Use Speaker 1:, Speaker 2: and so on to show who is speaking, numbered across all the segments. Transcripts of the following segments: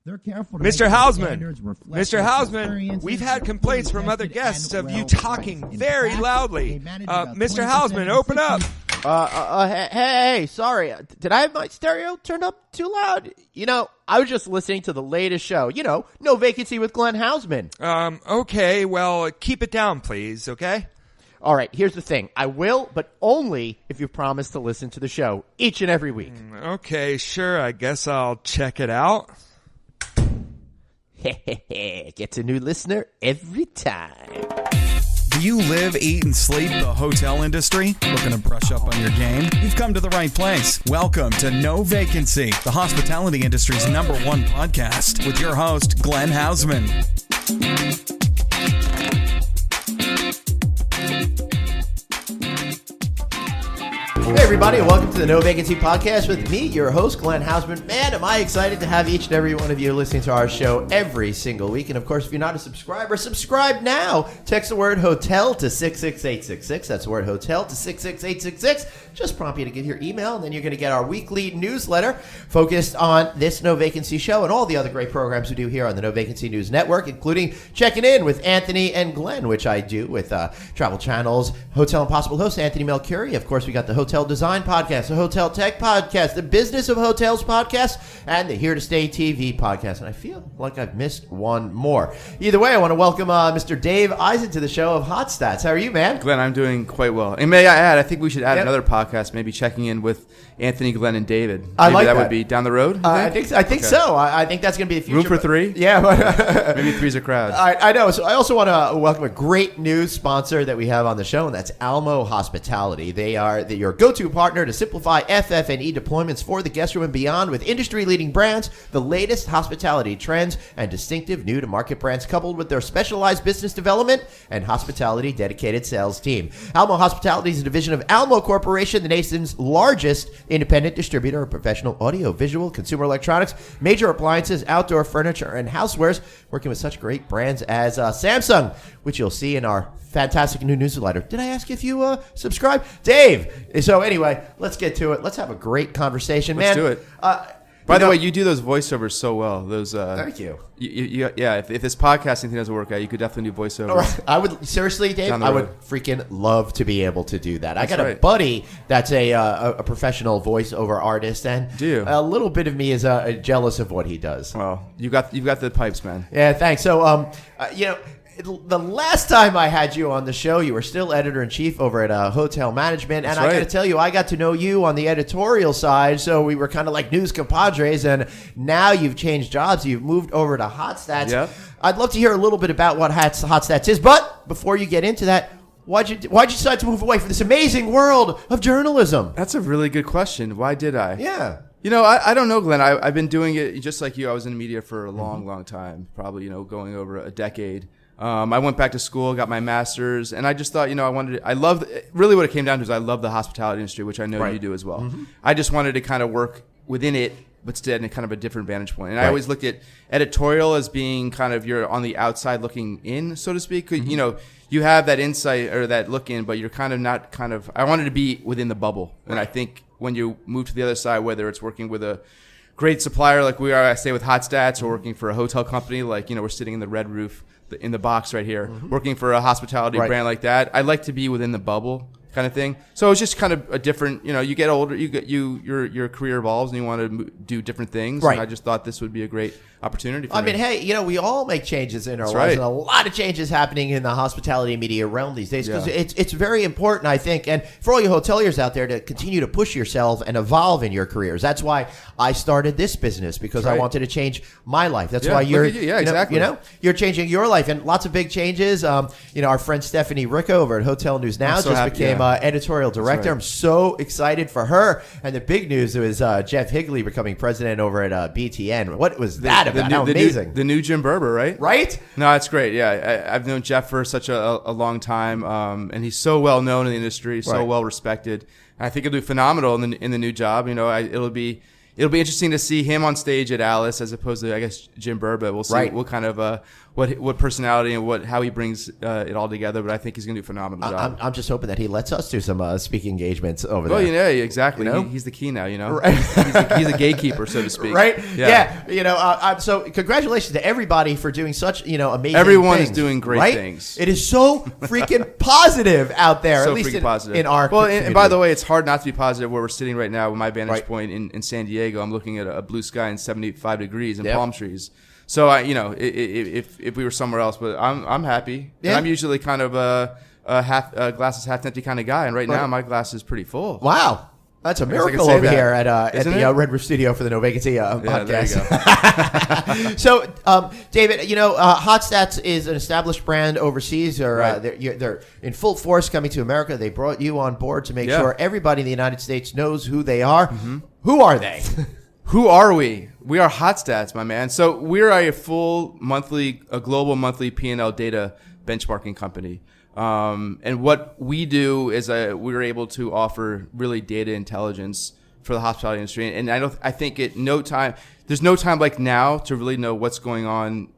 Speaker 1: They're careful to
Speaker 2: Mr.
Speaker 1: make
Speaker 2: Hausman,
Speaker 1: standards reflect
Speaker 2: Mr.
Speaker 1: their
Speaker 2: Hausman,
Speaker 1: experiences,
Speaker 2: we've had complaints from other
Speaker 1: tested
Speaker 2: guests
Speaker 1: and
Speaker 2: of you
Speaker 1: well
Speaker 2: talking
Speaker 1: priced. In
Speaker 2: very
Speaker 1: fact,
Speaker 2: loudly.
Speaker 1: they manage about
Speaker 2: Mr.
Speaker 1: 20%
Speaker 2: Hausman,
Speaker 1: of
Speaker 2: open up.
Speaker 3: Hey, sorry. Did I have my stereo turned up too loud? I was just listening to the latest show. No Vacancy with Glenn Hausman.
Speaker 2: Okay, well, keep it down, please, okay?
Speaker 3: All right, here's the thing. I will, but only if you promise to listen to the show each and every week.
Speaker 2: Okay, sure, I guess I'll check it out.
Speaker 3: Gets a new listener every time.
Speaker 4: Do you live, eat, and sleep the hotel industry? Looking to brush up on your game? You've come to the right place. Welcome to No Vacancy, the hospitality industry's #1 podcast with your host, Glenn Hausman.
Speaker 3: Hey everybody, and welcome to the No Vacancy Podcast with me, your host, Glenn Hausman. Man, am I excited to have each and every one of you listening to our show every single week. And of course, if you're not a subscriber, subscribe now. Text the word hotel to 66866. That's the word hotel to 66866. Just prompt you to give your email, and then you're going to get our weekly newsletter focused on this No Vacancy show and all the other great programs we do here on the No Vacancy News Network, including checking in with Anthony and Glenn, which I do with Travel Channel's Hotel Impossible host, Anthony Melchiori. Of course, we got the Hotel Design Podcast, the Hotel Tech Podcast, the Business of Hotels Podcast, and the Here to Stay TV Podcast. And I feel like I've missed one more. Either way, I want to welcome Mr. Dave Eisen to the show of HotStats. How are you, man?
Speaker 5: Glenn, I'm doing quite well. And may I add, I think we should add another podcast, maybe checking in with Anthony, Glenn, and David. Maybe
Speaker 3: I like that.
Speaker 5: That would be down the road.
Speaker 3: I think so. I think that's going to be the future.
Speaker 5: Room for three?
Speaker 3: Yeah.
Speaker 5: Maybe three's a crowd.
Speaker 3: I know. So I also want to welcome a great new sponsor that we have on the show, and that's Almo Hospitality. They are your go-to partner to simplify FF&E deployments for the guest room and beyond with industry-leading brands, the latest hospitality trends, and distinctive new-to-market brands coupled with their specialized business development and hospitality-dedicated sales team. Almo Hospitality is a division of Almo Corporation, the nation's largest independent distributor of professional audio, visual, consumer electronics, major appliances, outdoor furniture, and housewares, working with such great brands as Samsung, which you'll see in our fantastic new newsletter. Did I ask if you subscribe? Dave! So anyway, let's get to it. Let's have a great conversation, man.
Speaker 5: Let's do it. By the way, you do those voiceovers so well. Those.
Speaker 3: Thank you.
Speaker 5: If this podcasting thing doesn't work out, you could definitely do voiceovers.
Speaker 3: I would seriously, Dave. I would freaking love to be able to do that. I got a buddy that's a professional voiceover artist, and a little bit of me is jealous of what he does.
Speaker 5: Well, you got the pipes, man.
Speaker 3: Yeah, thanks. So, the last time I had you on the show, you were still editor-in-chief over at Hotel Management, and I got to tell you, I got to know you on the editorial side, so we were kind of like news compadres, and now you've changed jobs. You've moved over to HotStats.
Speaker 5: Yep.
Speaker 3: I'd love to hear a little bit about what HotStats is, but before you get into that, why'd you decide to move away from this amazing world of journalism?
Speaker 5: That's a really good question. Why did I?
Speaker 3: Yeah.
Speaker 5: I don't know, Glenn. I've been doing it just like you. I was in media for a long time, probably, going over a decade. I went back to school, got my master's, and I just thought, really what it came down to is I love the hospitality industry, which I know you do as well. Mm-hmm. I just wanted to kind of work within it, but still in kind of a different vantage point. And I always look at editorial as being kind of you're on the outside looking in, so to speak. Mm-hmm. You have that insight or that look in, but you're kind of not I wanted to be within the bubble. And I think when you move to the other side, whether it's working with a great supplier like we are, I say with HotStats, or working for a hotel company like, we're sitting in the red roof in the box right here, working for a hospitality brand like that. I like to be within the bubble kind of thing. So it's just kind of a different, you get older, your career evolves and you want to do different things. Right. And I just thought this would be a great opportunity for me.
Speaker 3: I mean, hey, we all make changes in our lives, and a lot of changes happening in the hospitality media realm these days, because it's very important, I think, and for all you hoteliers out there, to continue to push yourself and evolve in your careers. That's why I started this business, because I wanted to change my life. That's why you're,
Speaker 5: exactly.
Speaker 3: You're changing your life, and lots of big changes. Our friend Stephanie Ricco over at Hotel News Now became editorial director. I'm so excited for her. And the big news was Jeff Higley becoming president over at BTN. What was that about? How amazing.
Speaker 5: The new Jim Berber, right?
Speaker 3: Right?
Speaker 5: No, it's great. Yeah, I've known Jeff for such a long time, and he's so well known in the industry, so well respected. I think he'll do phenomenal in the new job. It'll be it'll be interesting to see him on stage at Alice as opposed to, I guess, Jim Burr. But we'll see what kind of what personality and how he brings it all together. But I think he's going to do a phenomenal job.
Speaker 3: I'm just hoping that he lets us do some speaking engagements over there.
Speaker 5: Oh, yeah, exactly. He's the key now, Right. he's a gatekeeper, so to speak.
Speaker 3: Right? Yeah. So congratulations to everybody for doing such, amazing
Speaker 5: Everyone
Speaker 3: things,
Speaker 5: is doing great things.
Speaker 3: It is so freaking positive out there,
Speaker 5: So
Speaker 3: at least
Speaker 5: positive.
Speaker 3: in our community.
Speaker 5: And by the way, it's hard not to be positive where we're sitting right now with my vantage point in San Diego. I'm looking at a blue sky and 75 degrees and palm trees. So if we were somewhere else, but I'm happy. Yeah. And I'm usually kind of a glass is half empty kind of guy, and right now my glass is pretty full.
Speaker 3: Wow. That's a miracle over here at the Red Roof Studio for the No Vacancy podcast.
Speaker 5: There you go.
Speaker 3: So, David, HotStats is an established brand overseas. They're in full force coming to America. They brought you on board to make sure everybody in the United States knows who they are. Mm-hmm. Who are they?
Speaker 5: Who are we? We are HotStats, my man. So we're a global monthly P&L data benchmarking company. And what we do is we're able to offer really data intelligence for the hospitality industry. And I think there's no time like now to really know what's going on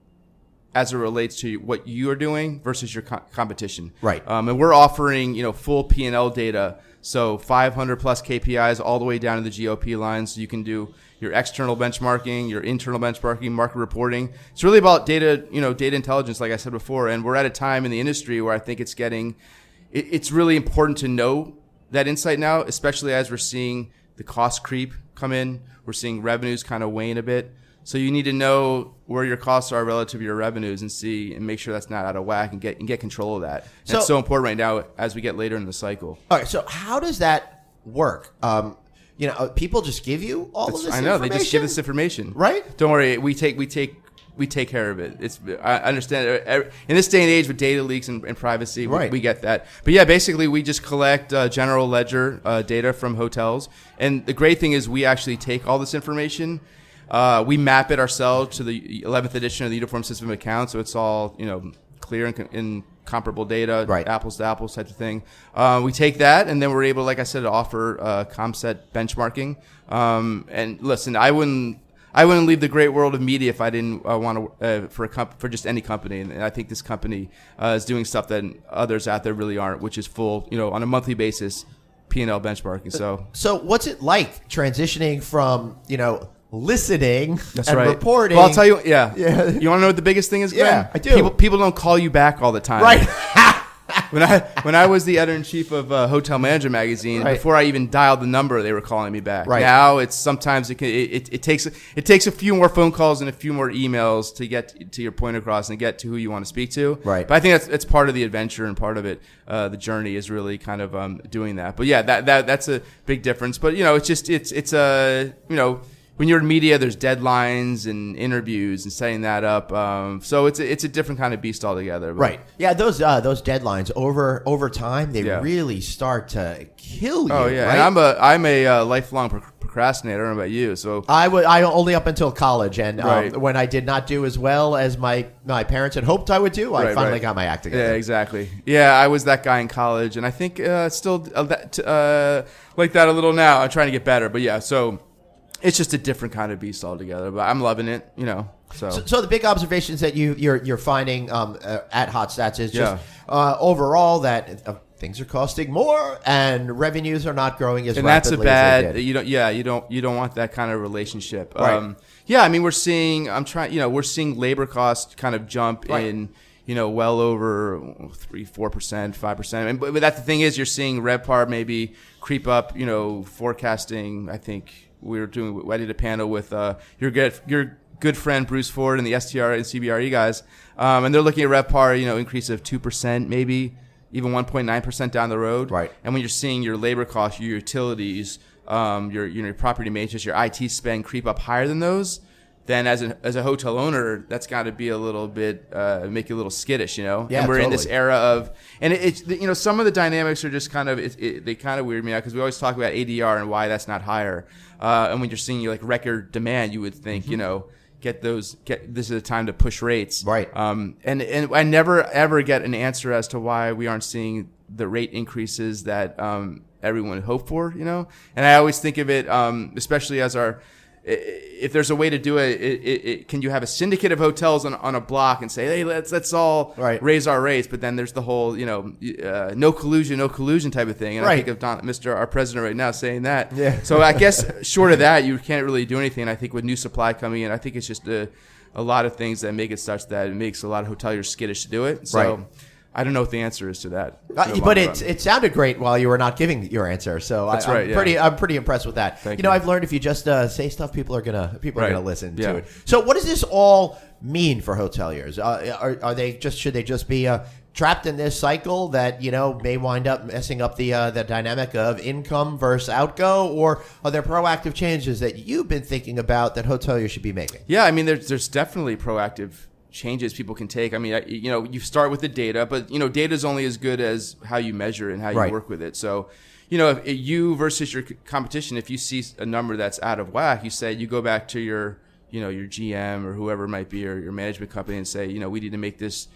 Speaker 5: as it relates to what you are doing versus your competition.
Speaker 3: Right.
Speaker 5: And we're offering, full P&L data. So 500 plus KPIs all the way down to the GOP line. So you can do your external benchmarking, your internal benchmarking, market reporting. It's really about data, data intelligence, like I said before. And we're at a time in the industry where I think it's really important to know that insight now, especially as we're seeing the cost creep come in. We're seeing revenues kind of wane a bit. So you need to know where your costs are relative to your revenues and make sure that's not out of whack and get control of that. And it's so important right now as we get later in the cycle.
Speaker 3: All right. So how does that work? People just give you all of this information?
Speaker 5: I know. They just give us information.
Speaker 3: Right?
Speaker 5: Don't worry. We take care of it. I understand. In this day and age with data leaks and privacy, we get that. But yeah, basically we just collect general ledger data from hotels. And the great thing is we actually take all this information. We map it ourselves to the 11th edition of the Uniform System of Accounts, so it's all clear and comparable data, apples to apples type of thing. We take that, and then we're able, like I said, to offer ComSet benchmarking. And listen, I wouldn't leave the great world of media if I didn't want to for just any company. And I think this company is doing stuff that others out there really aren't, which is full, on a monthly basis, P&L benchmarking.
Speaker 3: So what's it like transitioning from listening
Speaker 5: That's
Speaker 3: and
Speaker 5: right.
Speaker 3: reporting?
Speaker 5: Well, I'll tell you. Yeah. You want to know what the biggest thing is, Glenn?
Speaker 3: Yeah, I do.
Speaker 5: People don't call you back all the time.
Speaker 3: Right.
Speaker 5: When I was the editor-in-chief of Hotel Manager magazine, before I even dialed the number, they were calling me back.
Speaker 3: Right.
Speaker 5: Now it takes a few more phone calls and a few more emails to get to your point across and get to who you want to speak to.
Speaker 3: Right.
Speaker 5: But I think it's part of the adventure and part of it. The journey is really kind of doing that. But yeah, that's a big difference. But when you're in media, there's deadlines and interviews and setting that up. So it's a different kind of beast altogether. But.
Speaker 3: Right. Yeah. Those deadlines over time, they really start to kill you.
Speaker 5: Oh yeah.
Speaker 3: Right?
Speaker 5: And I'm a lifelong procrastinator. I don't know about you. So
Speaker 3: I only up until college, and when I did not do as well as my parents had hoped I would do, I finally got my act together.
Speaker 5: Yeah, exactly. Yeah, I was that guy in college, and I think still like that a little now. I'm trying to get better, but yeah. So. It's just a different kind of beast altogether, but I'm loving it, So
Speaker 3: the big observations that you're finding at HotStats is just overall that things are costing more and revenues are not growing as rapidly as they did.
Speaker 5: You don't want that kind of relationship.
Speaker 3: Right.
Speaker 5: We're seeing labor costs kind of jump in. Well over 3-4%, 5%. But that's the thing is you're seeing RevPAR maybe creep up. Forecasting. I think. I did a panel with your good friend Bruce Ford and the STR and CBRE guys, and they're looking at RevPAR, increase of 2%, maybe even 1.9% down the road.
Speaker 3: Right.
Speaker 5: And when you're seeing your labor costs, your utilities, your property maintenance, your IT spend creep up higher than those, then as a hotel owner, that's got to be a little bit make you a little skittish,
Speaker 3: Yeah,
Speaker 5: and we're
Speaker 3: totally.
Speaker 5: in this era of, and it's some of the dynamics are just kind of they kind of weird me out because we always talk about ADR and why that's not higher. And when you're seeing record demand, you would think this is a time to push rates,
Speaker 3: right?
Speaker 5: And I never ever get an answer as to why we aren't seeing the rate increases that everyone hoped for, And I always think of it, especially as if there's a way to do it, can you have a syndicate of hotels on a block and say, hey, let's all raise our rates? But then there's the whole, no collusion type of thing. And I think of our president right now saying that. Yeah. So I guess short of that, you can't really do anything. And I think with new supply coming in, I think it's just a lot of things that make it such that it makes a lot of hoteliers skittish to do it. So I don't know what the answer is to that.
Speaker 3: But it sounded great while you were not giving your answer. So I'm pretty impressed with that.
Speaker 5: Thank you.
Speaker 3: I've learned if you just say stuff, people are gonna listen to it. So what does this all mean for hoteliers? Are they should they just be trapped in this cycle that may wind up messing up the dynamic of income versus outgo, or are there proactive changes that you've been thinking about that hoteliers should be making?
Speaker 5: Yeah, I mean, there's definitely proactive changes people can take. I mean, you start with the data, but data is only as good as how you measure and how you work with it. So, if you versus your competition, if you see a number that's out of whack, you go back to your GM or whoever it might be, or your management company, and say, we need to make this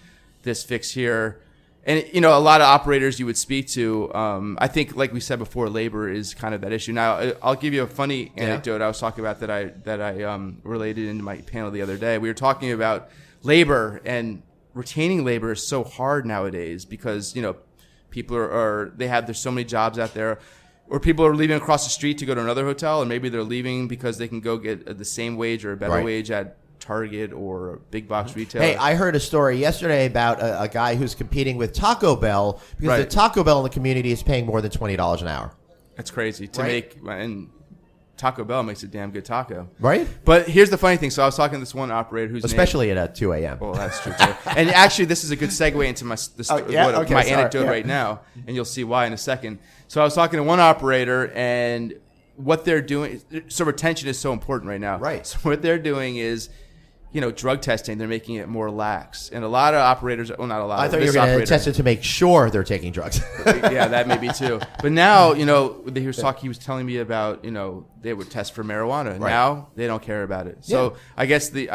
Speaker 5: fix here. And a lot of operators you would speak to, I think, like we said before, labor is kind of that issue. Now, I'll give you a funny anecdote I was talking about that I related into my panel the other day. We were talking about labor, and retaining labor is so hard nowadays because people there's so many jobs out there, or people are leaving across the street to go to another hotel, and maybe they're leaving because they can go get the same wage or a better wage at Target or a big box retailer.
Speaker 3: Hey, I heard a story yesterday about a guy who's competing with Taco Bell because the Taco Bell in the community is paying more than $20 an hour.
Speaker 5: That's crazy to make, and Taco Bell makes a damn good taco.
Speaker 3: Right.
Speaker 5: But here's the funny thing. So I was talking to this one operator who's
Speaker 3: especially at 2 a.m.
Speaker 5: Well, that's true too. And actually, this is a good segue into my anecdote right now, and you'll see why in a second. So I was talking to one operator, and what they're doing. So retention is so important right now.
Speaker 3: Right.
Speaker 5: So what they're doing is, drug testing, they're making it more lax. And a lot of operators, well, not a lot.
Speaker 3: I thought you were going to test it to make sure they're taking drugs.
Speaker 5: Yeah, that may be too. But now, he was telling me about, they would test for marijuana. Right. Now they don't care about it. So I guess the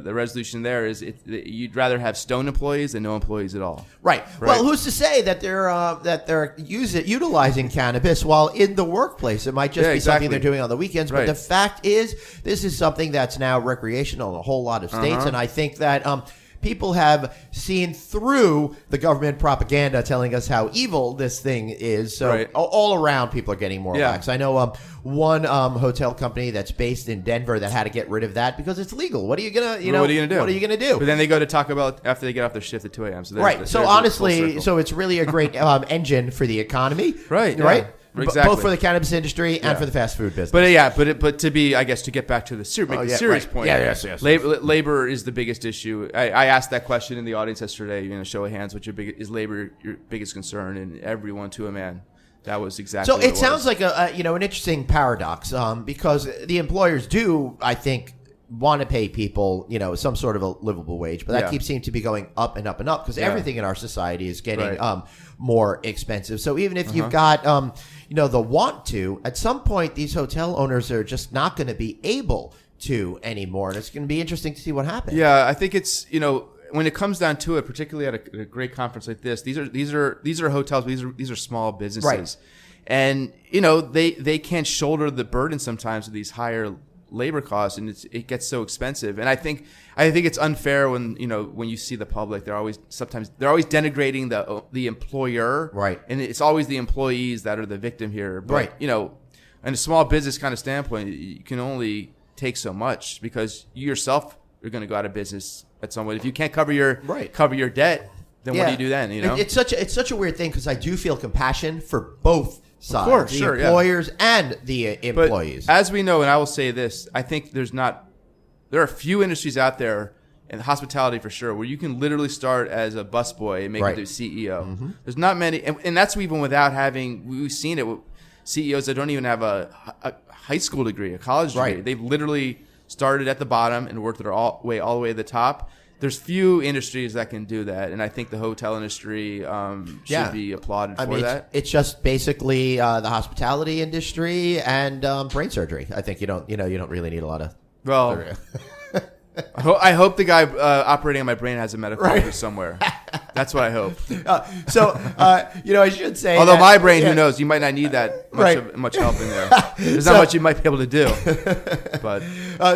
Speaker 5: resolution there is you'd rather have stone employees than no employees at all.
Speaker 3: Right. Well, who's to say that they're utilizing cannabis while in the workplace? It might just be something they're doing on the weekends. But the fact is, this is something that's now recreational in a whole lot of states, and I think that people have seen through the government propaganda telling us how evil this thing is. So all around, people are getting more lax. I know one hotel company that's based in Denver that had to get rid of that because it's legal. What are you gonna, what are you gonna do?
Speaker 5: But then they go to Taco Bell after they get off their shift at 2 a.m.
Speaker 3: So honestly, so it's really a great engine for the economy. Right.
Speaker 5: Exactly.
Speaker 3: Both for the cannabis industry and for the fast food business.
Speaker 5: But to be, I guess, to get back to the serious point.
Speaker 3: Yes.
Speaker 5: Labor is the biggest issue. I asked that question in the audience yesterday. Show of hands, is labor your biggest concern? And everyone, to a man, that was exactly.
Speaker 3: So it sounds like an interesting paradox because the employers do, I think, want to pay people, some sort of a livable wage, but that keeps seeming to be going up and up and up because everything in our society is getting more expensive. So even if you've got, the want to, at some point, these hotel owners are just not going to be able to anymore. And it's going to be interesting to see what happens.
Speaker 5: Yeah, I think it's, when it comes down to it, particularly at a great conference like this, these are hotels, these are small businesses. Right. And, they can't shoulder the burden sometimes of these higher labor costs, and it gets so expensive. And I think it's unfair when you see the public, they're always denigrating the employer,
Speaker 3: right?
Speaker 5: And it's always the employees that are the victim here. But in a small business kind of standpoint, you can only take so much because you yourself are going to go out of business at some point. If you can't cover your debt, then what do you do then?
Speaker 3: It's such a weird thing because I do feel compassion for both sides,
Speaker 5: of course,
Speaker 3: the employers and the employees.
Speaker 5: But as we know, and I will say this, I think there are a few industries out there, and hospitality for sure, where you can literally start as a busboy and make it to CEO. Mm-hmm. There's not many, and that's even without we've seen it with CEOs that don't even have a high school degree, a college degree. Right. They've literally started at the bottom and worked their way all the way to the top. There's few industries that can do that, and I think the hotel industry should be applauded for that.
Speaker 3: It's just basically the hospitality industry and brain surgery. I think you don't really need a lot of.
Speaker 5: Well, I hope the guy operating on my brain has a medical degree somewhere. That's what I hope.
Speaker 3: I should say.
Speaker 5: Although
Speaker 3: that,
Speaker 5: my brain, who knows? You might not need that much help in there. There's not much you might be able to do. But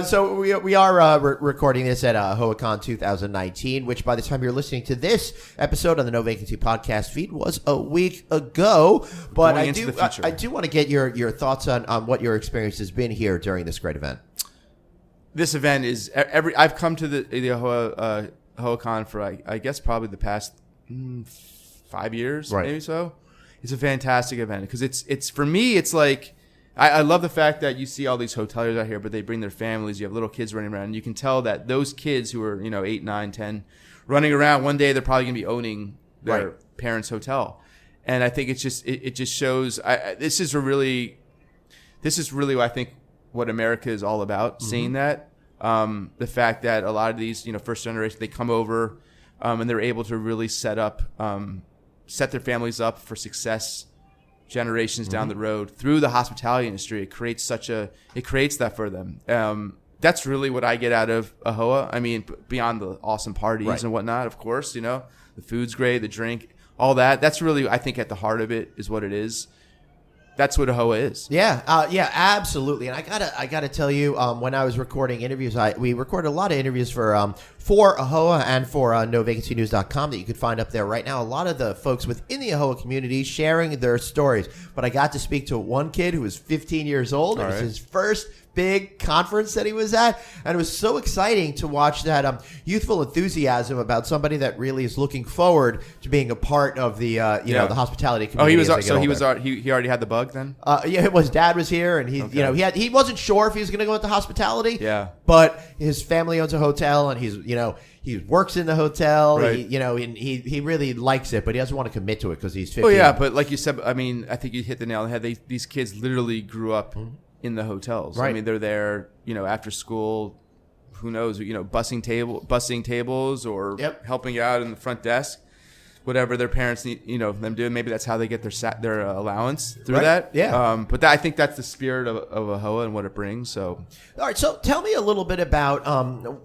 Speaker 3: so we are recording this at AAHOACon 2019, which by the time you're listening to this episode on the No Vacancy podcast feed was a week ago. But I do want to get your thoughts on what your experience has been here during this great event.
Speaker 5: This event is I've come to the AAHOACon for I guess probably the past 5 years, maybe so. It's a fantastic event because it's for me. It's like I love the fact that you see all these hoteliers out here, but they bring their families. You have little kids running around, and you can tell that those kids who are 8, 9, 10 running around, one day they're probably going to be owning their parents' hotel. And I think it just shows. This is really I think what America is all about. Mm-hmm. Seeing that the fact that a lot of these first generation, they come over and they're able to really set their families up for success generations down the road through the hospitality industry. It creates that for them. That's really what I get out of AAHOA. I mean, beyond the awesome parties and whatnot, of course, the food's great, the drink, all that. That's really, I think, at the heart of it is what it is. That's what AAHOA is. Yeah,
Speaker 3: absolutely. And I gotta tell you, when I was recording interviews, we recorded a lot of interviews for AAHOA and for NoVacancyNews.com that you could find up there right now. A lot of the folks within the AAHOA community sharing their stories. But I got to speak to one kid who was 15 years old. It was his first big conference that he was at, and it was so exciting to watch that youthful enthusiasm about somebody that really is looking forward to being a part of the the hospitality community.
Speaker 5: He already had the bug then.
Speaker 3: His dad was here, and he wasn't sure if he was going to go into hospitality.
Speaker 5: Yeah,
Speaker 3: but his family owns a hotel, and he works in the hotel.
Speaker 5: Right.
Speaker 3: He really likes it, but he doesn't want to commit to it because he's 15.
Speaker 5: Oh yeah, but like you said, I mean, I think you hit the nail on the head. These kids literally grew up in the hotels.
Speaker 3: Right.
Speaker 5: I mean, they're there, after school, who knows, bussing tables or helping out in the front desk, whatever their parents need, them doing. Maybe that's how they get their allowance through that.
Speaker 3: Yeah.
Speaker 5: But I think that's the spirit of AAHOA and what it brings. So,
Speaker 3: all right. So tell me a little bit about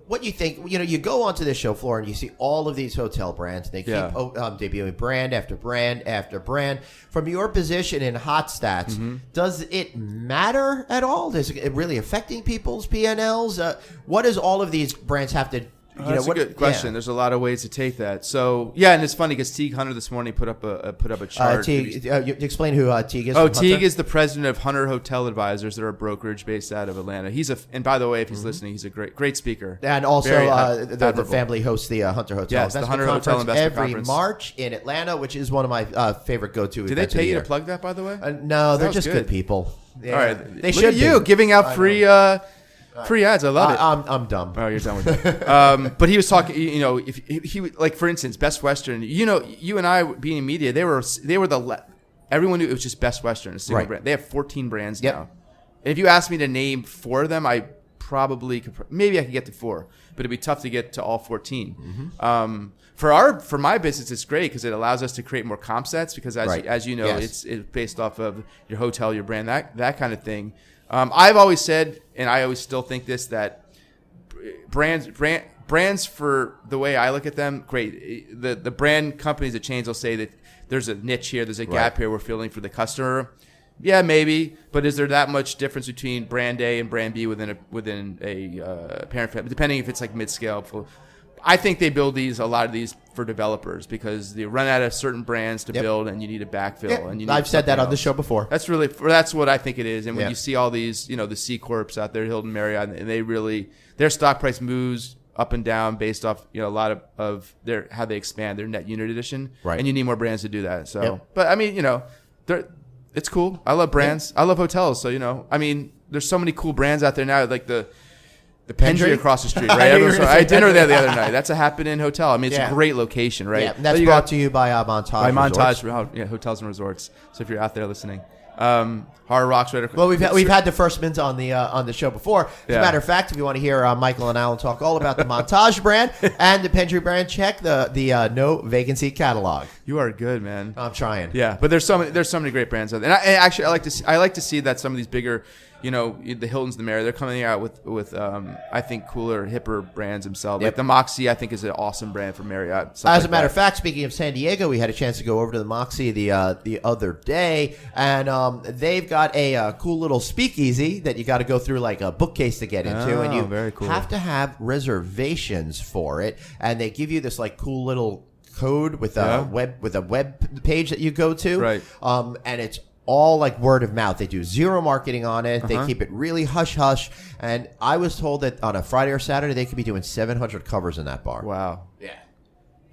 Speaker 3: what you think. You go onto this show floor and you see all of these hotel brands. They keep debuting brand after brand after brand. From your position in HotStats, does it matter at all? Is it really affecting people's P&Ls? What does all of these brands have to?
Speaker 5: That's a good question. There's a lot of ways to take that. So and it's funny because Teague Hunter this morning put up a chart.
Speaker 3: Teague, you explain who Teague is.
Speaker 5: Teague is the president of Hunter Hotel Advisors. They're a brokerage based out of Atlanta. And by the way, if he's listening, he's a great speaker.
Speaker 3: And also the family hosts the Hunter Hotel.
Speaker 5: Yes, the Hunter Hotel Investment
Speaker 3: every
Speaker 5: Conference.
Speaker 3: March in Atlanta, which is one of my favorite go-to events.
Speaker 5: Did they pay you to plug that, by the way?
Speaker 3: No, they're just good people. Yeah.
Speaker 5: All right,
Speaker 3: they should
Speaker 5: be giving out free ads. I love it.
Speaker 3: I'm dumb.
Speaker 5: Oh, you're done with it. But he was talking. If he like, for instance, Best Western. You and I being in media, they were everyone knew it was just Best Western, a single brand. They have 14 brands now. And if you asked me to name 4 of them, I probably could. Maybe I could get to 4, but it'd be tough to get to all 14. For my business, it's great because it allows us to create more comp sets because as you know, it's based off of your hotel, your brand, that kind of thing. I've always said, and I always still think this, that brands, for the way I look at them, great. The brand companies, the chains will say that there's a niche here, there's a gap here we're filling for the customer. Yeah, maybe, but is there that much difference between brand A and brand B within a parent family, depending if it's like mid-scale? I think they build a lot of these for developers because they run out of certain brands to build, and you need a backfill. And
Speaker 3: I've said that on the show before.
Speaker 5: That's what I think it is. And when you see all these, the C corps out there, Hilton, Marriott, and their stock price moves up and down based off a lot of their how they expand their net unit addition.
Speaker 3: Right.
Speaker 5: And you need more brands to do that. So, but I mean, it's cool. I love brands. I love hotels. So I mean, there's so many cool brands out there now, like the Pendry across the street, right? I had dinner there the other night. That's a happening hotel. I mean, it's a great location, right?
Speaker 3: Yeah, that's brought to you by Montage.
Speaker 5: By Montage, Hotels and Resorts. So if you're out there listening, Hard Rock's right across.
Speaker 3: Well, we've had the Firstmans on the show before. As a matter of fact, if you want to hear Michael and Alan talk all about the Montage brand and the Pendry brand, check the No Vacancy catalog.
Speaker 5: You are good, man.
Speaker 3: I'm trying.
Speaker 5: Yeah, but there's so many great brands out there. And I like to see that some of these bigger, the Hilton's, the Marriott, they're coming out with I think cooler, hipper brands themselves.
Speaker 3: Yep.
Speaker 5: Like the Moxie, I think is an awesome brand for Marriott.
Speaker 3: As a matter of fact, speaking of San Diego, we had a chance to go over to the Moxie the other day, and they've got a cool little speakeasy that you got to go through like a bookcase to get into, and you
Speaker 5: very cool.
Speaker 3: have to have reservations for it, and they give you this like cool little code with a web page that you go to,
Speaker 5: right?
Speaker 3: And it's all like word of mouth. They do zero marketing on it. They keep it really hush hush. And I was told that on a Friday or Saturday they could be doing 700 covers in that bar.
Speaker 5: Wow.
Speaker 3: Yeah.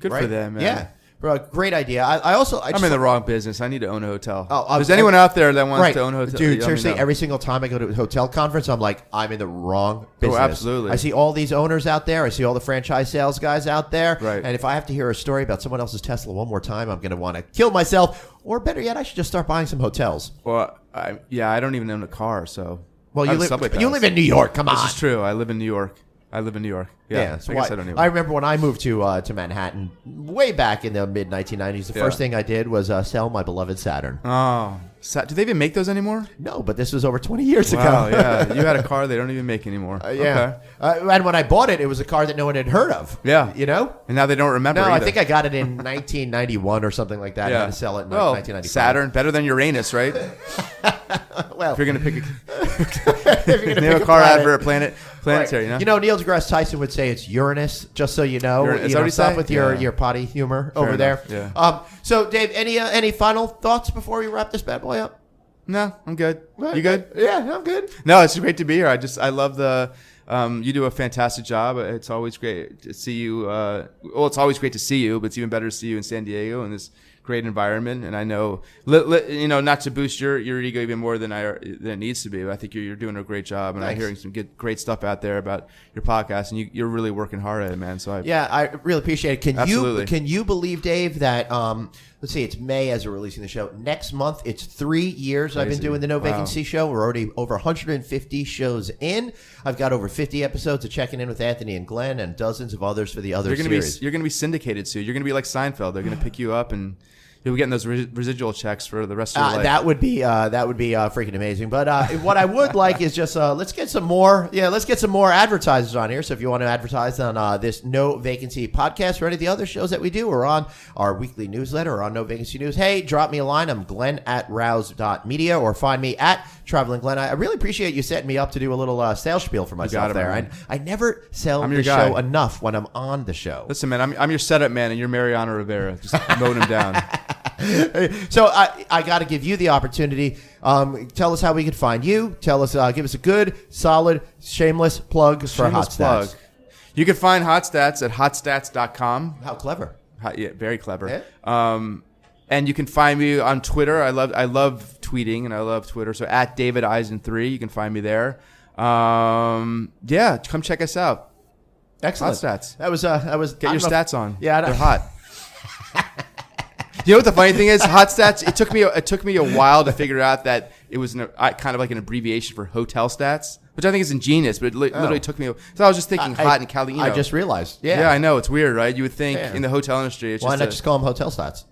Speaker 5: Good for them, man.
Speaker 3: Yeah. Bro, great idea. I'm
Speaker 5: in the wrong business. I need to own a hotel.
Speaker 3: Oh,
Speaker 5: Is anyone out there that wants to own a hotel?
Speaker 3: Dude, seriously, every single time I go to a hotel conference, I'm like, I'm in the wrong business.
Speaker 5: Oh, absolutely.
Speaker 3: I see all these owners out there. I see all the franchise sales guys out there.
Speaker 5: Right.
Speaker 3: And if I have to hear a story about someone else's Tesla one more time, I'm going to want to kill myself. Or better yet, I should just start buying some hotels.
Speaker 5: Well, I don't even own a car, so.
Speaker 3: Well, you live in New York. Come on.
Speaker 5: This is true. I live in New York. Yeah,
Speaker 3: so
Speaker 5: I guess I don't even.
Speaker 3: I remember when I moved to Manhattan way back in the mid 1990s. The first thing I did was sell my beloved Saturn.
Speaker 5: Oh, do they even make those anymore?
Speaker 3: No, but this was over 20 years ago.
Speaker 5: Wow, yeah, you had a car they don't even make anymore.
Speaker 3: Yeah, and when I bought it, it was a car that no one had heard of.
Speaker 5: Yeah,
Speaker 3: and
Speaker 5: now they don't remember.
Speaker 3: No,
Speaker 5: either.
Speaker 3: I think I got it in 1991 or something like that. I had to sell it in 1995.
Speaker 5: Saturn, better than Uranus, right?
Speaker 3: Well,
Speaker 5: if you're gonna pick
Speaker 3: name
Speaker 5: a car advert, planetary.
Speaker 3: Right. Neil deGrasse Tyson would say it's Uranus, just so you know.
Speaker 5: Is that what he
Speaker 3: stop
Speaker 5: say?
Speaker 3: with your potty humor over
Speaker 5: enough,
Speaker 3: there.
Speaker 5: Yeah.
Speaker 3: So, Dave, any final thoughts before we wrap this bad boy up?
Speaker 5: No, I'm good. You good?
Speaker 3: Yeah, I'm good.
Speaker 5: No, it's great to be here. I love the. You do a fantastic job. It's always great to see you. It's always great to see you, but it's even better to see you in San Diego in this great environment. And I know, not to boost your ego even more than it needs to be, but I think you're doing a great job. And I'm hearing some great stuff out there about your podcast, and you're really working hard at it, man. So
Speaker 3: I really appreciate it.
Speaker 5: Absolutely.
Speaker 3: Can you believe, Dave, that let's see, it's May as we're releasing the show. Next month, it's 3 years I've been doing the No Vacancy show. We're already over 150 shows in. I've got over 50 episodes of Checking In with Anthony and Glenn, and dozens of others for the other series.
Speaker 5: You're going to be syndicated soon. You're going to be like Seinfeld. They're going to pick you up and you'll be getting those residual checks for the rest of your life.
Speaker 3: That would be freaking amazing. But what I would like is just let's get some more advertisers on here. So if you want to advertise on this No Vacancy podcast or any of the other shows that we do, or on our weekly newsletter or on No Vacancy News, hey, drop me a line. I'm Glenn@rouse.media, or find me at Traveling Glenn. I really appreciate you setting me up to do a little sales spiel for myself there. I never sell the show enough when I'm on the show.
Speaker 5: Listen, man, I'm your setup man, and you're Mariano Rivera. Just mowing him down.
Speaker 3: So I got to give you the opportunity. Tell us how we can find you. Tell us, give us a good, solid, shameless plug for HotStats.
Speaker 5: You can find HotStats at hotstats.com.
Speaker 3: How clever!
Speaker 5: Yeah, very clever.
Speaker 3: Yeah.
Speaker 5: And you can find me on Twitter. I love tweeting, and I love Twitter. So at David Eisen 3, you can find me there. Come check us out.
Speaker 3: Excellent.
Speaker 5: HotStats.
Speaker 3: That was.
Speaker 5: Get your stats on.
Speaker 3: Yeah,
Speaker 5: they're hot. You know what the funny thing is? HotStats. It took me a while to figure out that it was kind of like an abbreviation for hotel stats, which I think is ingenious. But it literally took me. So I was just thinking hot and Cali.
Speaker 3: I just realized.
Speaker 5: Yeah, I know, it's weird, right? You would think in the hotel industry, it's
Speaker 3: why not just call them hotel stats?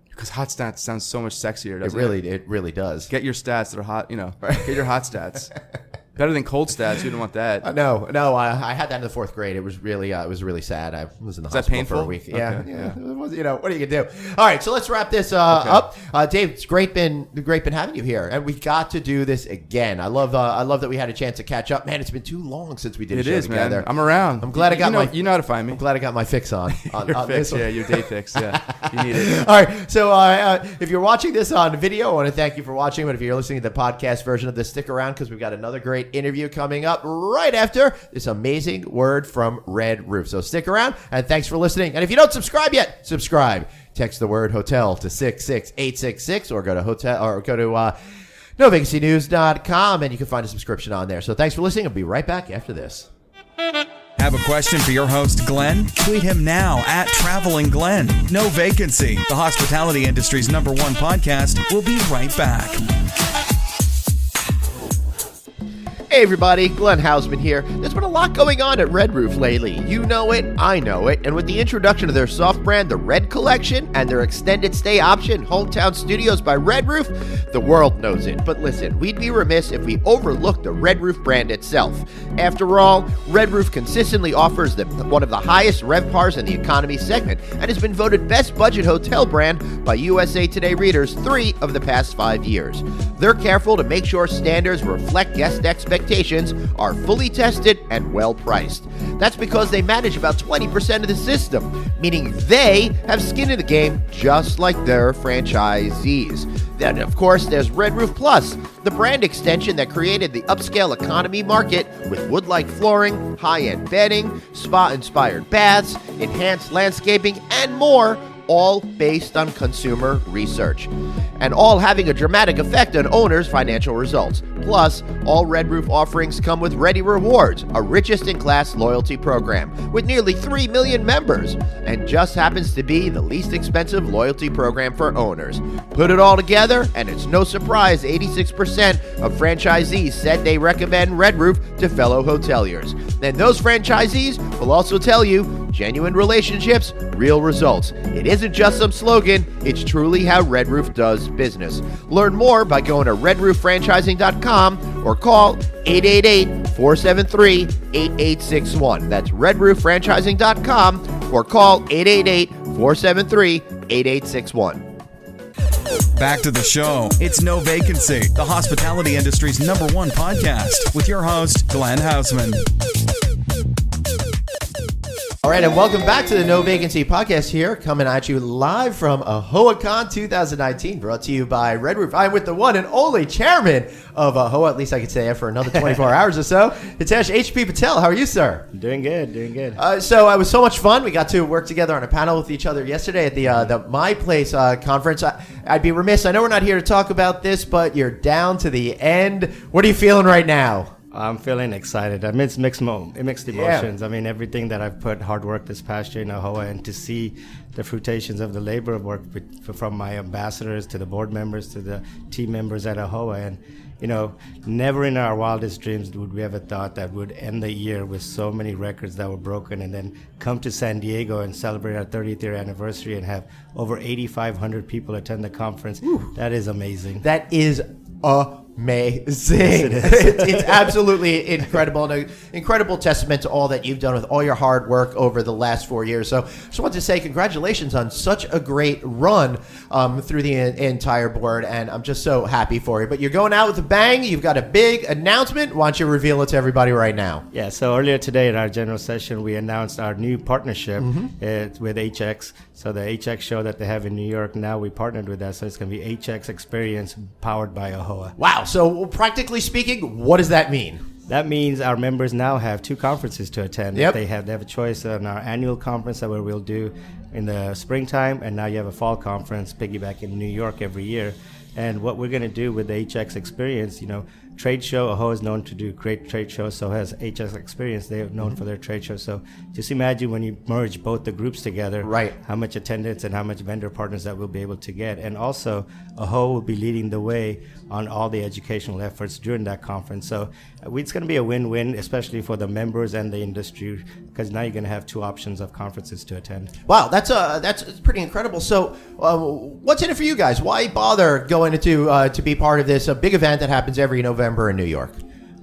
Speaker 5: Because hot stats sounds so much sexier. Doesn't
Speaker 3: it really does.
Speaker 5: Get your stats that are hot. Get your hot stats. Better than cold stats. You didn't want that.
Speaker 3: No. I had that in the 4th grade. It was really sad. I was in the hospital for a week.
Speaker 5: Okay.
Speaker 3: Yeah. It was, what are you gonna do? All right, so let's wrap this up. Dave, it's great been having you here, and we got to do this again. I love that we had a chance to catch up. Man, it's been too long since we did a show together.
Speaker 5: Man. I'm around.
Speaker 3: I'm glad I got
Speaker 5: you know how to find me.
Speaker 3: I'm glad I got my fix on.
Speaker 5: Your fix, your day fix. Yeah, you need it.
Speaker 3: All right, so if you're watching this on video, I want to thank you for watching. But if you're listening to the podcast version of this, stick around because we've got another great interview coming up right after this amazing word from Red Roof. So stick around, and thanks for listening. And if you don't subscribe yet, subscribe. Text the word hotel to 66866, or go to novacancynews.com, and you can find a subscription on there. So thanks for listening. I'll be right back after this.
Speaker 4: Have a question for your host, Glenn? Tweet him now at Traveling Glenn. No Vacancy, the hospitality industry's #1 podcast. We'll be right back.
Speaker 3: Hey everybody, Glenn Hausman here. There's been a lot going on at Red Roof lately. You know it, I know it, and with the introduction of their soft brand, the Red Collection, and their extended stay option, Hometown Studios by Red Roof, the world knows it. But listen, we'd be remiss if we overlooked the Red Roof brand itself. After all, Red Roof consistently offers one of the highest RevPARs in the economy segment, and has been voted best budget hotel brand by USA Today readers 3 of the past 5 years. They're careful to make sure standards reflect guest expectations, are fully tested and well priced. That's because they manage about 20% of the system, meaning they have skin in the game just like their franchisees. Then, of course, there's Red Roof Plus, the brand extension that created the upscale economy market with wood-like flooring, high-end bedding, spa-inspired baths, enhanced landscaping, and more, all based on consumer research, and all having a dramatic effect on owners' financial results. Plus, all Red Roof offerings come with Ready Rewards, a richest-in-class loyalty program with nearly 3 million members, and just happens to be the least expensive loyalty program for owners. Put it all together, and it's no surprise 86% of franchisees said they recommend Red Roof to fellow hoteliers. And those franchisees will also tell you, genuine relationships, real results. It isn't just some slogan, it's truly how Red Roof does business. Learn more by going to redrooffranchising.com or call 888-473-8861. That's redrooffranchising.com or call 888-473-8861.
Speaker 4: Back to the show. It's No Vacancy, the hospitality industry's #1 podcast with your host, Glenn Hausman.
Speaker 3: All right, and welcome back to the No Vacancy podcast here, coming at you live from AAHOACon 2019, brought to you by Red Roof. I'm with the one and only chairman of AAHOA, at least I could say that for another 24 hours or so, Hitesh H.P. Patel. How are you, sir?
Speaker 1: Doing good, doing good.
Speaker 3: So it was so much fun. We got to work together on a panel with each other yesterday at the My Place conference. I'd be remiss. I know we're not here to talk about this, but you're down to the end. What are you feeling right now?
Speaker 1: I'm feeling excited. I mean, it's mixed emotions. Yeah. I mean, everything that I've put hard work this past year in AAHOA, and to see the fruitations of the labor of work from my ambassadors to the board members to the team members at AAHOA. And, you know, never in our wildest dreams would we ever thought that we'd end the year with so many records that were broken and then come to San Diego and celebrate our 30th year anniversary and have over 8,500 people attend the conference. Ooh. That is amazing.
Speaker 3: That is amazing. It's absolutely incredible, and an incredible testament to all that you've done with all your hard work over the last 4 years. So just want to say congratulations on such a great run through the entire board, and I'm just so happy for you. But you're going out with a bang. You've got a big announcement. Why don't you reveal it to everybody right now?
Speaker 1: Yeah, so earlier today at our general session, we announced our new partnership with HX. So the HX show that they have in New York, now we partnered with that, so it's going to be HX Experience powered by AAHOA.
Speaker 3: Wow, so practically speaking, what does that mean?
Speaker 1: That means our members now have 2 conferences to attend.
Speaker 3: Yep.
Speaker 1: They have a choice on our annual conference that we'll do in the springtime, and now you have a fall conference piggyback in New York every year. And what we're going to do with the HX Experience, you know, trade show, AAHOA is known to do great trade shows, so has HX Experience. They are known for their trade show. So just imagine when you merge both the groups together, right, how much attendance and how much vendor partners that we'll be able to get. And also, AAHOA will be leading the way on all the educational efforts during that conference. So it's going to be a win-win, especially for the members and the industry, because now you're going to have 2 options of conferences to attend.
Speaker 3: Wow, that's pretty incredible. So what's in it for you guys? Why bother going to be part of this big event that happens every November in New York?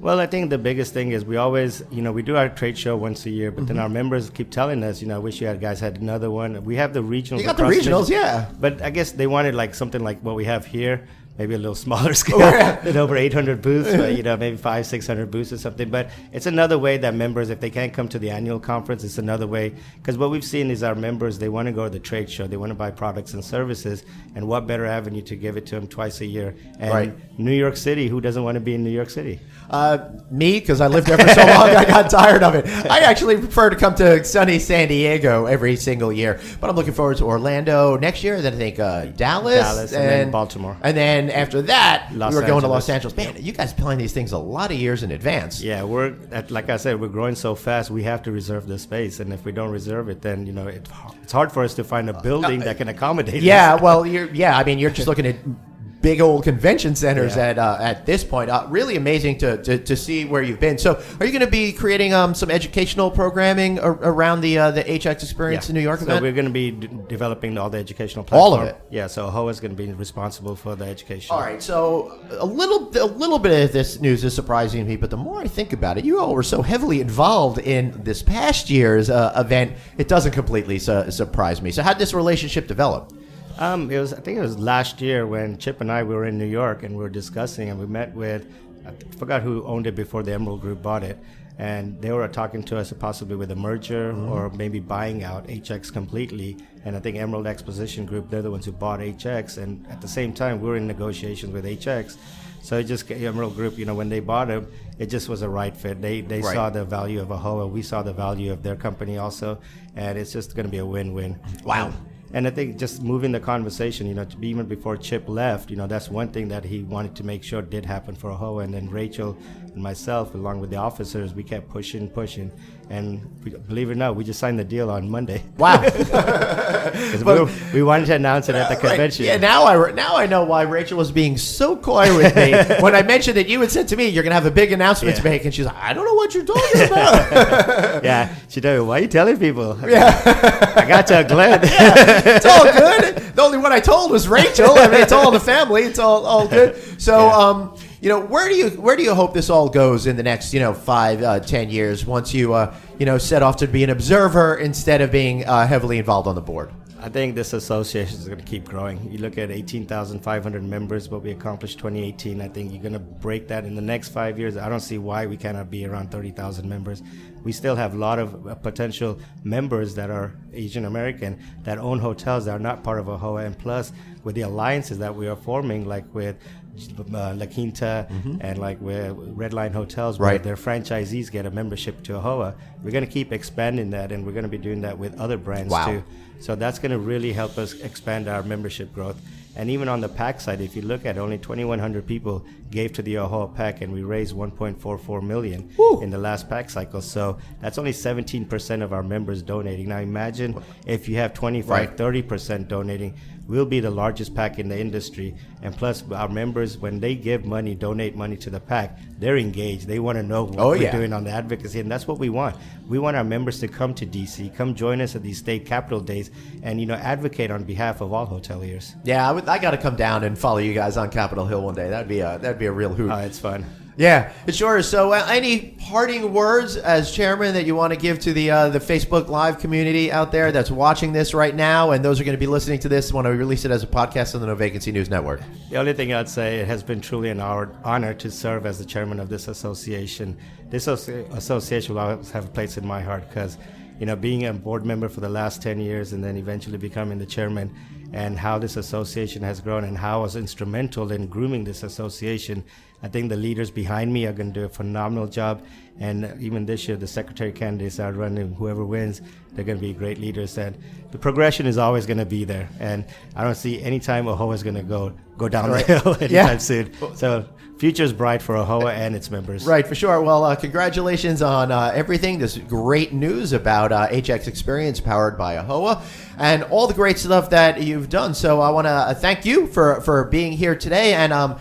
Speaker 1: Well, I think the biggest thing is we always, we do our trade show once a year, but then our members keep telling us, I wish you guys had another one. We have the regionals.
Speaker 3: You got the regionals, yeah.
Speaker 1: But I guess they wanted like something like what we have here. Maybe a little smaller scale than over 800 booths, but, maybe 500-600 booths or something. But it's another way that members, if they can't come to the annual conference, it's another way. Because what we've seen is our members, they want to go to the trade show. They want to buy products and services. And what better avenue to give it to them twice a year? And right. New York City, who doesn't want to be in New York City?
Speaker 3: Me, because I lived there for so long, I got tired of it. I actually prefer to come to sunny San Diego every single year. But I'm looking forward to Orlando next year. Then I think Dallas.
Speaker 1: And then Baltimore.
Speaker 3: And then after that, we were going to Los Angeles. Man, you guys plan these things a lot of years in advance.
Speaker 1: Yeah, like I said, we're growing so fast, we have to reserve the space. And if we don't reserve it, then, it's hard for us to find a building that can accommodate us.
Speaker 3: Yeah, well, you're just looking at big old convention centers at this point. Really amazing to see where you've been. So are you going to be creating some educational programming around the HX Experience in New York event?
Speaker 1: So we're going to be developing all the educational platform.
Speaker 3: All of it?
Speaker 1: Yeah, so AAHOA is going to be responsible for the education.
Speaker 3: All right, so a little bit of this news is surprising to me, but the more I think about it, you all were so heavily involved in this past year's event, it doesn't completely surprise me. So how did this relationship develop?
Speaker 1: I think it was last year when Chip and I were in New York and we were discussing, and we met with, I forgot who owned it before the Emerald Group bought it, and they were talking to us possibly with a merger or maybe buying out HX completely. And I think Emerald Exposition Group, they're the ones who bought HX, and at the same time we were in negotiations with HX. So it just, Emerald Group, when they bought it, it just was a right fit. They saw the value of AAHOA, we saw the value of their company also, and it's just going to be a win-win.
Speaker 3: Wow.
Speaker 1: And I think just moving the conversation, even before Chip left, that's one thing that he wanted to make sure did happen for AAHOA. And then Rachel and myself, along with the officers, we kept pushing. And believe it or not, we just signed the deal on Monday.
Speaker 3: Wow.
Speaker 1: we wanted to announce it at the convention.
Speaker 3: Right. Yeah, now I know why Rachel was being so coy with me. When I mentioned that you had said to me, you're going to have a big announcement to make. And she's like, I don't know what you're talking about.
Speaker 1: Yeah. She told me, why are you telling people?
Speaker 3: Yeah.
Speaker 1: I got you, Glenn.
Speaker 3: It's all good. The only one I told was Rachel. I mean, it's all in the family. It's all good. So, where do you hope this all goes in the next 5, 10 years once you set off to be an observer instead of being heavily involved on the board?
Speaker 1: I think this association is going to keep growing. You look at 18,500 members, what we accomplished 2018. I think you're going to break that in the next 5 years. I don't see why we cannot be around 30,000 members. We still have a lot of potential members that are Asian American that own hotels that are not part of AAHOA. And plus, with the alliances that we are forming, like with La Quinta and like with Red Line Hotels, where their franchisees get a membership to AAHOA, we're going to keep expanding that, and we're going to be doing that with other brands too. So that's going to really help us expand our membership growth. And even on the PAC side, if you look at only 2,100 people gave to the AAHOA PAC, and we raised $1.44 million in the last PAC cycle. So that's only 17% of our members donating. Now imagine if you have 25, 30% donating. We'll be the largest PAC in the industry. And plus, our members, when they give money, donate money to the PAC, they're engaged. They want to know what we're doing on the advocacy, and that's what we want. We want our members to come to DC, come join us at these state capital days, and advocate on behalf of all hoteliers.
Speaker 3: Yeah, I got to come down and follow you guys on Capitol Hill one day. That'd be a real hoot.
Speaker 1: It's fun.
Speaker 3: Yeah, it sure is. So any parting words as chairman that you want to give to the Facebook Live community out there that's watching this right now, and those are going to be listening to this when we release it as a podcast on the No Vacancy News Network?
Speaker 1: The only thing I'd say, it has been truly an honor to serve as the chairman of this association. This association will always have a place in my heart because, being a board member for the last 10 years and then eventually becoming the chairman, and how this association has grown and how I was instrumental in grooming this association. I think the leaders behind me are going to do a phenomenal job. And even this year, the secretary candidates are running, whoever wins, they're going to be great leaders. And the progression is always going to be there. And I don't see any time AAHOA is going to go down the hill anytime soon. So future is bright for AAHOA and its members. Right,
Speaker 3: for sure. Well, congratulations on everything. This great news about HX Experience powered by AAHOA and all the great stuff that you've done. So I want to thank you for being here today. And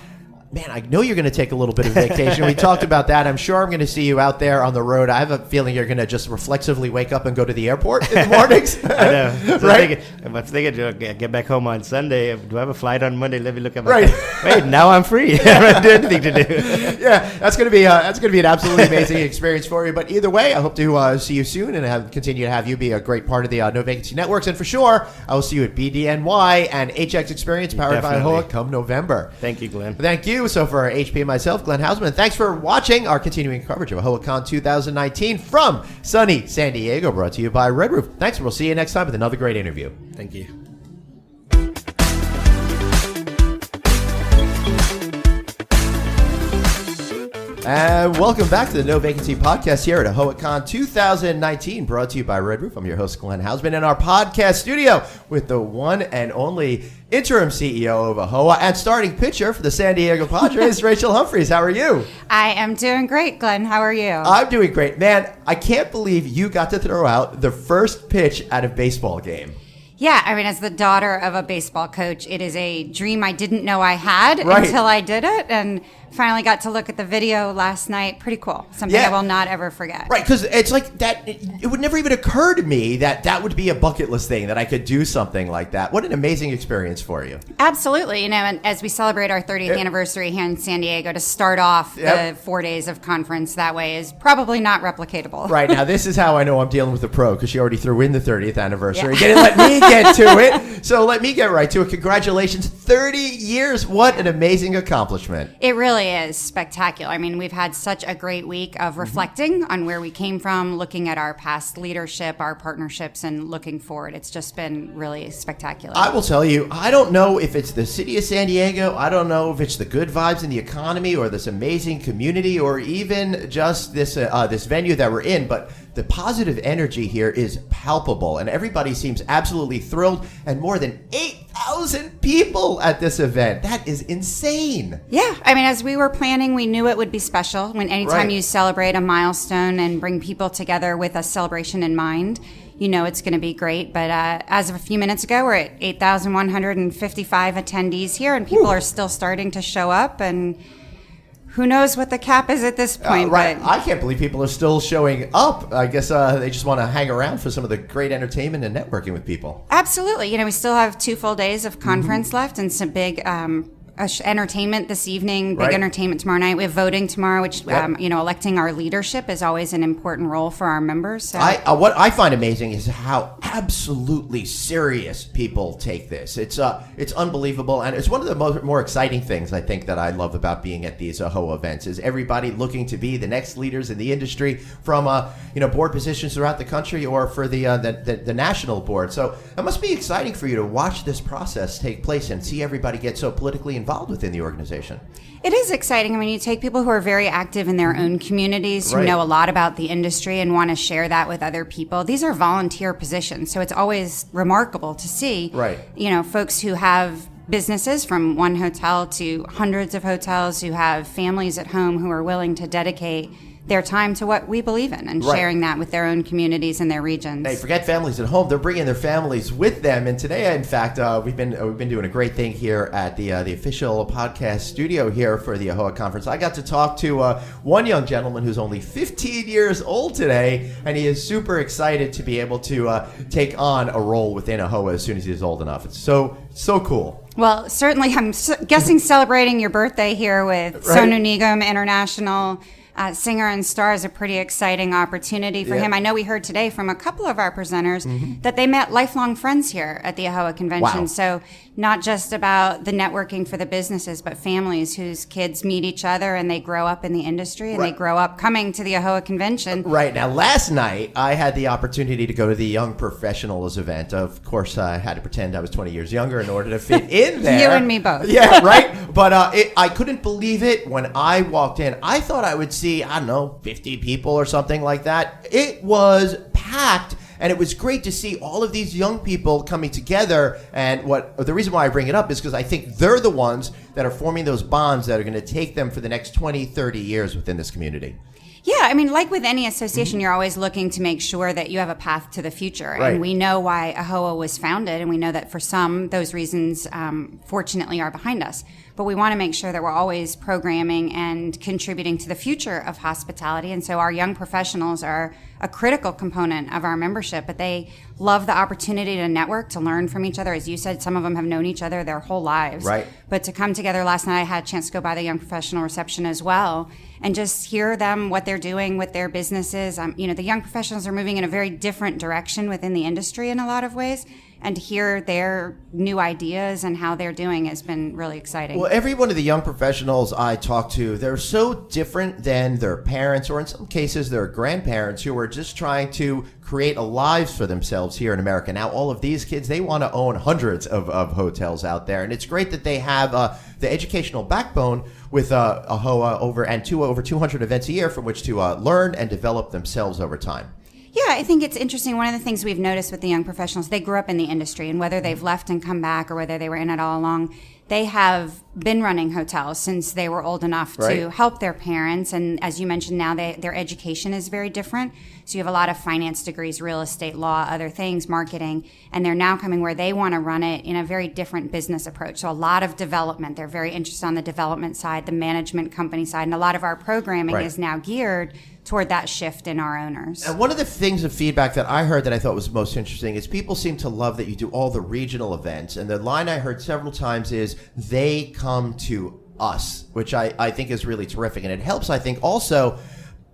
Speaker 3: man, I know you're going to take a little bit of vacation. We talked about that. I'm sure I'm going to see you out there on the road. I have a feeling you're going to just reflexively wake up and go to the airport in the mornings.
Speaker 1: I know. So right? I'm thinking to get back home on Sunday. Do I have a flight on Monday? Let me look at my Wait, now I'm free. I don't have to do anything to do.
Speaker 3: Yeah, that's going to be an absolutely amazing experience for you. But either way, I hope to see you soon and continue to have you be a great part of the No Vacancy Networks. And for sure, I will see you at BDNY and HX Experience powered by AAHOA come November.
Speaker 1: Thank you, Glenn.
Speaker 3: Thank you. So for HP and myself, Glenn Hausman, thanks for watching our continuing coverage of AAHOACon 2019 from sunny San Diego, brought to you by Red Roof. Thanks, and we'll see you next time with another great interview.
Speaker 1: Thank you.
Speaker 3: And welcome back to the No Vacancy podcast here at AAHOACon 2019, brought to you by Red Roof. I'm your host, Glenn Hausman, in our podcast studio with the one and only interim CEO of AAHOA and starting pitcher for the San Diego Padres, Rachel Humphreys. How are you?
Speaker 6: I am doing great, Glenn. How are you?
Speaker 3: I'm doing great. Man, I can't believe you got to throw out the first pitch at a baseball game.
Speaker 6: Yeah, I mean, as the daughter of a baseball coach, it is a dream I didn't know I had
Speaker 3: Right.
Speaker 6: until I did it, and finally got to look at the video last night. Pretty cool. Something
Speaker 3: Yeah.
Speaker 6: I will not ever forget.
Speaker 3: Right, because it's like that. It would never even occur to me that that would be a bucket list thing, that I could do something like that. What an amazing experience for you.
Speaker 6: Absolutely. You know, and as we celebrate our 30th anniversary here in San Diego, to start off the 4 days of conference that way is probably not replicatable.
Speaker 3: Right, now this is how I know I'm dealing with a pro, because she already threw in the 30th anniversary. Didn't let me get to it, so let me get right to it. Congratulations, 30 years. What an amazing accomplishment.
Speaker 6: It really is spectacular. I mean, we've had such a great week of reflecting on where we came from, looking at our past leadership, our partnerships, and looking forward. It's just been really spectacular.
Speaker 3: I will tell you, I don't know if it's the city of San Diego, I don't know if it's the good vibes in the economy or this amazing community or even just this venue that we're in, but the positive energy here is palpable, and everybody seems absolutely thrilled, and more than 8,000 people at this event. That is insane.
Speaker 6: Yeah, I mean, as we were planning, we knew it would be special. When anytime
Speaker 3: Right.
Speaker 6: you celebrate a milestone and bring people together with a celebration in mind, you know it's going to be great. But as of a few minutes ago, we're at 8,155 attendees here, and people are still starting to show up, and who knows what the cap is at this point.
Speaker 3: Right.
Speaker 6: But
Speaker 3: I can't believe people are still showing up. I guess they just want to hang around for some of the great entertainment and networking with people.
Speaker 6: absolutely. You know, we still have 2 full days of conference left and some big entertainment this evening, big
Speaker 3: Right.
Speaker 6: entertainment tomorrow night. We have voting tomorrow, which,
Speaker 3: Yep.
Speaker 6: you know, electing our leadership is always an important role for our members. So.
Speaker 3: What I find amazing is how absolutely serious people take this. It's unbelievable, and it's one of the more exciting things I think that I love about being at these AAHOA events is everybody looking to be the next leaders in the industry from board positions throughout the country or for the national board. So it must be exciting for you to watch this process take place and see everybody get so politically involved within the organization.
Speaker 6: It is exciting. I mean, you take people who are very active in their own communities, who
Speaker 3: Right.
Speaker 6: know a lot about the industry and want to share that with other people. These are volunteer positions, so it's always remarkable to see,
Speaker 3: Right.
Speaker 6: you know, folks who have businesses from one hotel to hundreds of hotels, who have families at home who are willing to dedicate their time to what we believe in and
Speaker 3: Right.
Speaker 6: sharing that with their own communities and their regions.
Speaker 3: Hey, forget families at home; they're bringing their families with them. And today, in fact, we've been doing a great thing here at the official podcast studio here for the AAHOA conference. I got to talk to one young gentleman who's only 15 years old today, and he is super excited to be able to take on a role within AAHOA as soon as he's old enough. It's so cool.
Speaker 6: Well, certainly, I'm guessing celebrating your birthday here with
Speaker 3: Right.
Speaker 6: Sonu Nigam, international singer and star, is a pretty exciting opportunity for
Speaker 3: Yeah.
Speaker 6: him. I know we heard today from a couple of our presenters that they met lifelong friends here at the AAHOA convention.
Speaker 3: Wow.
Speaker 6: So not just about the networking for the businesses, but families whose kids meet each other and they grow up in the industry and
Speaker 3: Right.
Speaker 6: they grow up coming to the AAHOA convention.
Speaker 3: Right. Now, last night, I had the opportunity to go to the Young Professionals event. Of course, I had to pretend I was 20 years younger in order to fit in there.
Speaker 6: You and me both.
Speaker 3: Yeah, right? But I couldn't believe it when I walked in. I thought I would see, I don't know, 50 people or something like that. It was packed. And it was great to see all of these young people coming together. And the reason why I bring it up is because I think they're the ones that are forming those bonds that are going to take them for the next 20, 30 years within this community.
Speaker 6: Yeah, I mean, like with any association, you're always looking to make sure that you have a path to the future.
Speaker 3: Right.
Speaker 6: And we know why AAHOA was founded, and we know that for some, those reasons, fortunately, are behind us. But we want to make sure that we're always programming and contributing to the future of hospitality. And so our young professionals are a critical component of our membership, but they love the opportunity to network, to learn from each other. As you said, some of them have known each other their whole lives.
Speaker 3: Right.
Speaker 6: But to come together last night, I had a chance to go by the young professional reception as well and just hear them, what they're doing with their businesses. You know, the young professionals are moving in a very different direction within the industry in a lot of ways. And to hear their new ideas and how they're doing has been really exciting.
Speaker 3: Well, every one of the young professionals I talk to, they're so different than their parents, or in some cases their grandparents, who are just trying to create a lives for themselves here in America. Now, all of these kids, they want to own hundreds of hotels out there. And it's great that they have the educational backbone with AAHOA over 200 events a year from which to learn and develop themselves over time.
Speaker 6: Yeah, I think it's interesting. One of the things we've noticed with the young professionals, they grew up in the industry, and whether they've left and come back or whether they were in it all along, they have been running hotels since they were old enough to help their parents. And as you mentioned, now their education is very different. So you have a lot of finance degrees, real estate, law, other things, marketing. And they're now coming where they want to run it in a very different business approach. So a lot of development. They're very interested on the development side, the management company side. And a lot of our programming is now geared toward that shift in our owners.
Speaker 3: And one of the things of feedback that I heard that I thought was most interesting is people seem to love that you do all the regional events. And the line I heard several times is, they come to us, which I think is really terrific. And it helps, I think, also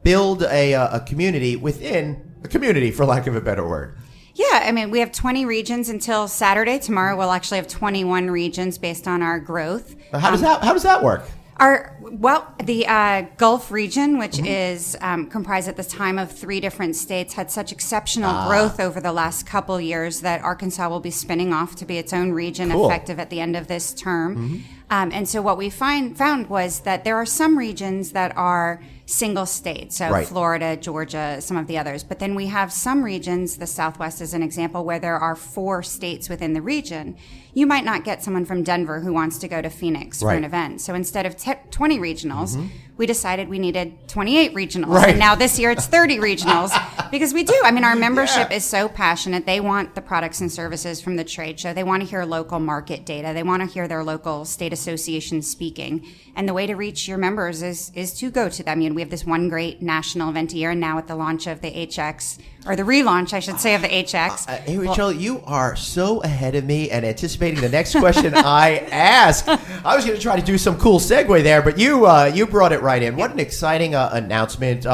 Speaker 3: build a community within a community, for lack of a better word.
Speaker 6: Yeah, I mean, we have 20 regions until Saturday. Tomorrow we'll actually have 21 regions based on our growth.
Speaker 3: How does that work?
Speaker 6: The Gulf region, which is comprised at the time of 3 different states, had such exceptional growth over the last couple years that Arkansas will be spinning off to be its own region effective at the end of this term. And so what we found was that there are some regions that are single states, so Florida, Georgia, some of the others. But then we have some regions, the Southwest is an example, where there are 4 states within the region. You might not get someone from Denver who wants to go to Phoenix for an event. So instead of 20 regionals, we decided we needed 28 regionals. And now this year it's 30 regionals because we do. I mean, our membership is so passionate. They want the products and services from the trade show. They want to hear local market data. They want to hear their local state association speaking. And the way to reach your members is to go to them. You know, we have this one great national event a year, and now with the launch of the HX, or the relaunch, I should say, of the HX.
Speaker 3: Hey, Rachel, you are so ahead of me and anticipating the next question I ask. I was going to try to do some cool segue there, but you brought it right in. What an exciting announcement.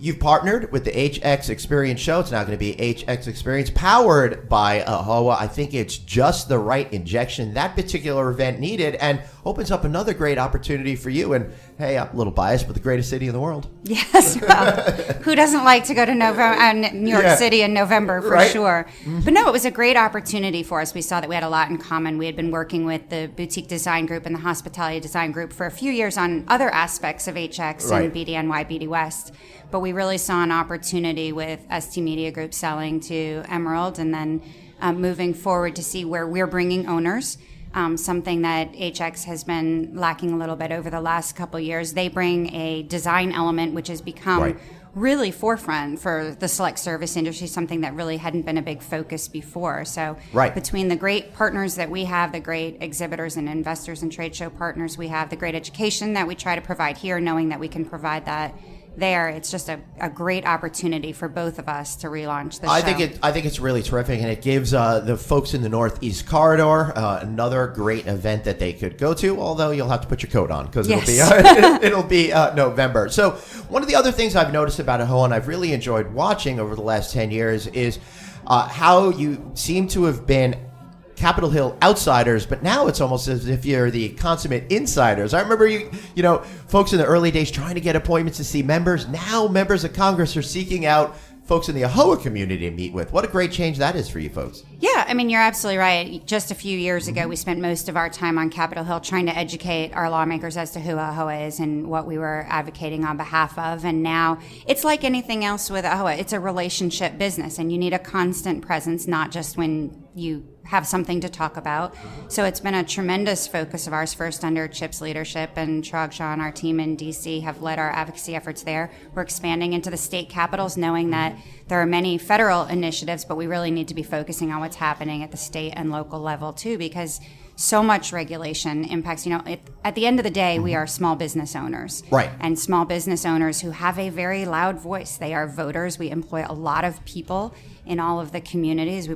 Speaker 3: You've partnered with the HX Experience show. It's now going to be HX Experience powered by AAHOA. I think it's just the right injection that particular event needed, and opens up another great opportunity for you. And hey, I'm a little biased, but the greatest city in the world.
Speaker 6: Yes, well, who doesn't like to go to New York City in November for sure? But no, it was a great opportunity for us. We saw that we had a lot in common. We had been working with the Boutique Design Group and the Hospitality Design Group for a few years on other aspects of HX and BDNY, BD West. But we really saw an opportunity with ST Media Group selling to Emerald, and then moving forward to see where we're bringing owners. Something that HX has been lacking a little bit over the last couple of years. They bring a design element which has become really forefront for the select service industry, something that really hadn't been a big focus before. So between the great partners that we have, the great exhibitors and investors and trade show partners we have, the great education that we try to provide here, knowing that we can provide that there, it's just a great opportunity for both of us to relaunch the show.
Speaker 3: I think it's really terrific, and it gives the folks in the Northeast Corridor another great event that they could go to, although you'll have to put your coat on because it'll be November. So one of the other things I've noticed about AAHOA, and I've really enjoyed watching over the last 10 years, is how you seem to have been Capitol Hill outsiders, but now it's almost as if you're the consummate insiders. I remember you know, folks in the early days trying to get appointments to see members. Now members of Congress are seeking out folks in the AAHOA community to meet with. What a great change that is for you folks.
Speaker 6: Yeah, I mean, you're absolutely right. Just a few years ago, we spent most of our time on Capitol Hill trying to educate our lawmakers as to who AAHOA is and what we were advocating on behalf of. And now it's like anything else with AAHOA. It's a relationship business, and you need a constant presence, not just when you have something to talk about. So it's been a tremendous focus of ours, first under Chip's leadership, and Tragshaw and our team in D.C. have led our advocacy efforts there. We're expanding into the state capitals, knowing that there are many federal initiatives, but we really need to be focusing on what's happening at the state and local level too, because so much regulation impacts, you know, at the end of the day, we are small business owners.
Speaker 3: Right.
Speaker 6: And small business owners who have a very loud voice. They are voters. We employ a lot of people in all of the communities. We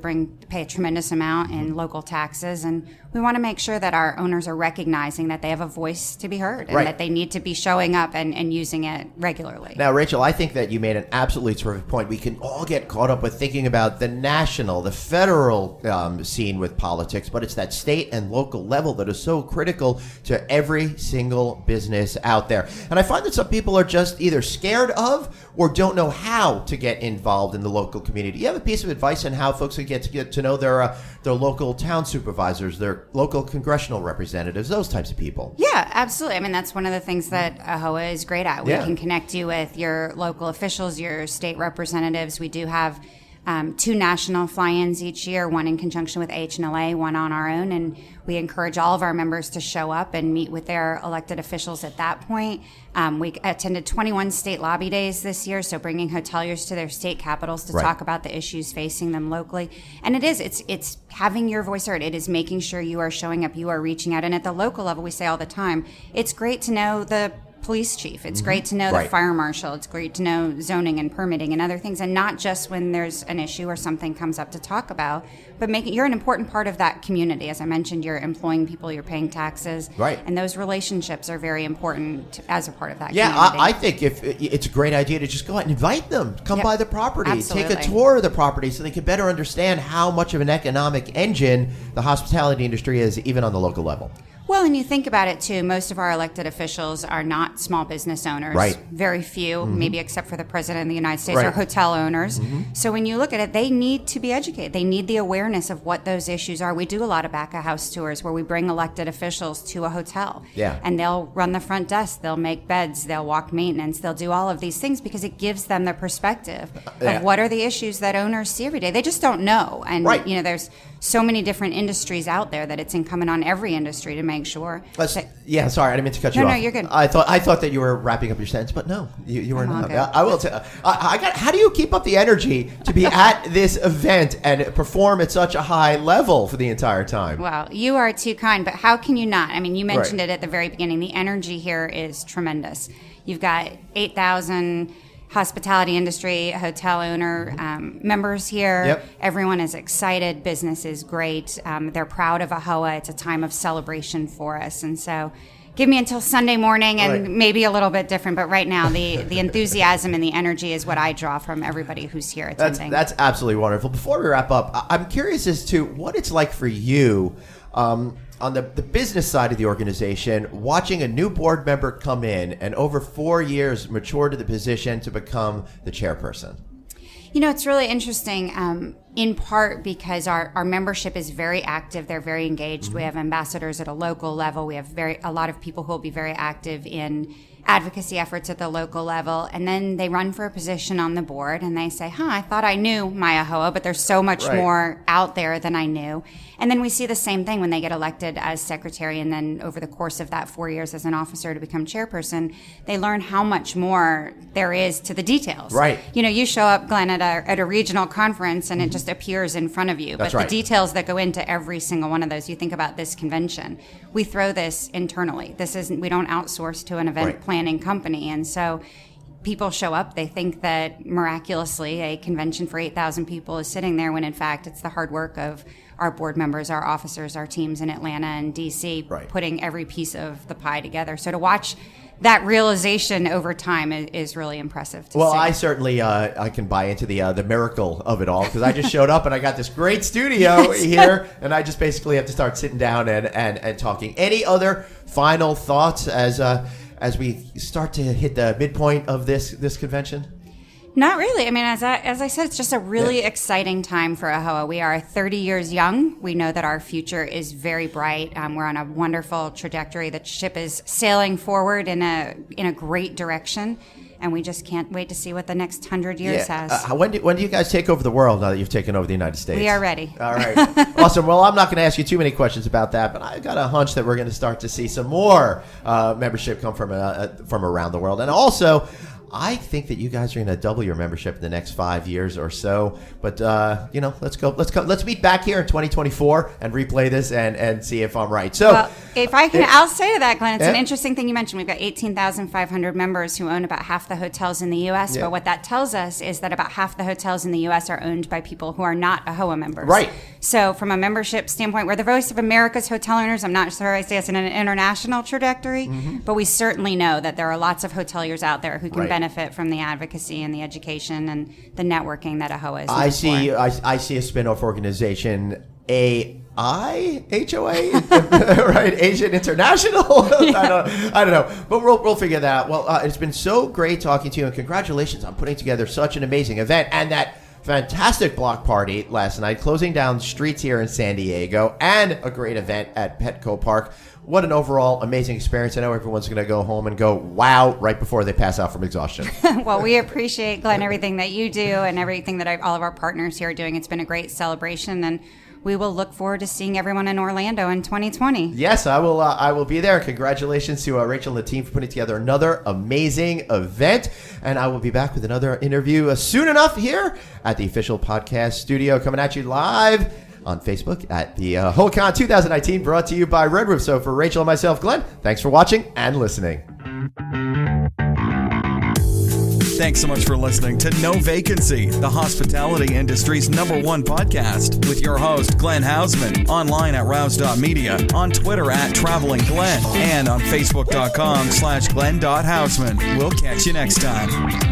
Speaker 6: pay a tremendous amount in local taxes, and we want to make sure that our owners are recognizing that they have a voice to be heard, and that they need to be showing up and using it regularly.
Speaker 3: Now, Rachel, I think that you made an absolutely terrific point. We can all get caught up with thinking about the national, the federal scene with politics, but it's that state and local level that is so critical to every single business out there. And I find that some people are just either scared of or don't know how to get involved in the local community. You have a piece of advice on how folks can get to know their local town supervisors, their local congressional representatives, those types of people?
Speaker 6: Yeah, absolutely. I mean, that's one of the things that AAHOA is great at. We can connect you with your local officials, your state representatives. We do have 2 national fly-ins each year, one in conjunction with AAHOA, one on our own, and we encourage all of our members to show up and meet with their elected officials at that point. We attended 21 state lobby days this year, so bringing hoteliers to their state capitals to talk about the issues facing them locally. And it's having your voice heard. It is making sure you are showing up, you are reaching out. And at the local level, we say all the time, it's great to know the police chief. It's great to know the fire marshal. It's great to know zoning and permitting and other things, and not just when there's an issue or something comes up to talk about, but you're an important part of that community. As I mentioned, you're employing people, you're paying taxes, and those relationships are very important as a part of that community.
Speaker 3: I think if it's a great idea to just go out and invite them, come by the property,
Speaker 6: Absolutely.
Speaker 3: take a tour of the property so they can better understand how much of an economic engine the hospitality industry is, even on the local level.
Speaker 6: Well, and you think about it too, most of our elected officials are not small business owners.
Speaker 3: Right.
Speaker 6: Very few, maybe except for the President of the United States, are hotel owners. So when you look at it, they need to be educated. They need the awareness of what those issues are. We do a lot of back-of-house tours where we bring elected officials to a hotel. And they'll run the front desk, they'll make beds, they'll walk maintenance, they'll do all of these things because it gives them the perspective of what are the issues that owners see every day. They just don't know. And, there's so many different industries out there that it's incumbent on every industry to make sure. Sorry, I
Speaker 3: didn't mean to cut you off.
Speaker 6: No, you're good.
Speaker 3: I thought that you were wrapping up your sentence, but no, you were not. I will tell. How do you keep up the energy to be at this event and perform at such a high level for the entire time?
Speaker 6: Well, you are too kind, but how can you not? I mean, you mentioned it at the very beginning. The energy here is tremendous. You've got 8,000 hospitality industry, hotel owner members here. Everyone is excited. Business is great. They're proud of AAHOA. It's a time of celebration for us. And so give me until Sunday morning and maybe a little bit different. But right now, the enthusiasm and the energy is what I draw from everybody who's here attending.
Speaker 3: That's absolutely wonderful. Before we wrap up, I'm curious as to what it's like for you on the business side of the organization, watching a new board member come in and over 4 years mature to the position to become the chairperson.
Speaker 6: It's really interesting, in part because our membership is very active. They're very engaged. We have ambassadors at a local level. We have a lot of people who will be very active in advocacy efforts at the local level. And then they run for a position on the board and they say, I thought I knew my AAHOA, but there's so much more out there than I knew. And then we see the same thing when they get elected as secretary, and then over the course of that 4 years as an officer to become chairperson, they learn how much more there is to the details. You show up, Glenn, at a regional conference and it just appears in front of you. But the details that go into every single one of those, you think about this convention, we throw this internally. We don't outsource to an event planning company. And so people show up, they think that miraculously a convention for 8,000 people is sitting there, when in fact it's the hard work of our board members, our officers, our teams in Atlanta and DC, putting every piece of the pie together. So to watch that realization over time is really impressive to see.
Speaker 3: I certainly I can buy into the miracle of it all, because I just showed up and I got this great studio here, and I just basically have to start sitting down and talking. Any other final thoughts as we start to hit the midpoint of this convention?
Speaker 6: Not really. I mean, as I said, it's just a really exciting time for AAHOA. We are 30 years young. We know that our future is very bright. We're on a wonderful trajectory. The ship is sailing forward in a great direction, and we just can't wait to see what the next 100 years has.
Speaker 3: When do you guys take over the world now that you've taken over the United States?
Speaker 6: We are ready.
Speaker 3: All right. Awesome. Well, I'm not going to ask you too many questions about that, but I got a hunch that we're going to start to see some more membership come from around the world. And also, I think that you guys are going to double your membership in the next 5 years or so. But let's meet back here in 2024 and replay this and see if I'm right. So,
Speaker 6: if I can, I'll say to that, Glenn, it's an interesting thing you mentioned. We've got 18,500 members who own about half the hotels in the U.S. But what that tells us is that about half the hotels in the U.S. are owned by people who are not AAHOA members. So, from a membership standpoint, we're the voice of America's hotel owners. I'm not sure I say it's in an international trajectory, but we certainly know that there are lots of hoteliers out there who can benefit from the advocacy and the education and the networking that AAHOA is.
Speaker 3: I see a spin-off organization, AAHOA, right? Asian International. I don't know, but we'll figure that out. Well, it's been so great talking to you, and congratulations on putting together such an amazing event, and that fantastic block party last night, closing down streets here in San Diego, and a great event at Petco Park. What an overall amazing experience. I know everyone's going to go home and go, wow, right before they pass out from exhaustion.
Speaker 6: Well, we appreciate, Glenn, everything that you do and everything that all of our partners here are doing. It's been a great celebration, and we will look forward to seeing everyone in Orlando in 2020.
Speaker 3: Yes, I will be there. Congratulations to Rachel and the team for putting together another amazing event. And I will be back with another interview soon enough here at the official podcast studio, coming at you live on Facebook at the AAHOACon 2019, brought to you by Red Roof. So for Rachel and myself, Glenn, thanks for watching and listening.
Speaker 4: Thanks so much for listening to No Vacancy, the hospitality industry's #1 podcast, with your host, Glenn Hausman, online at rouse.media, on Twitter at Traveling Glenn, and on Facebook.com/Glenn.Hausman. We'll catch you next time.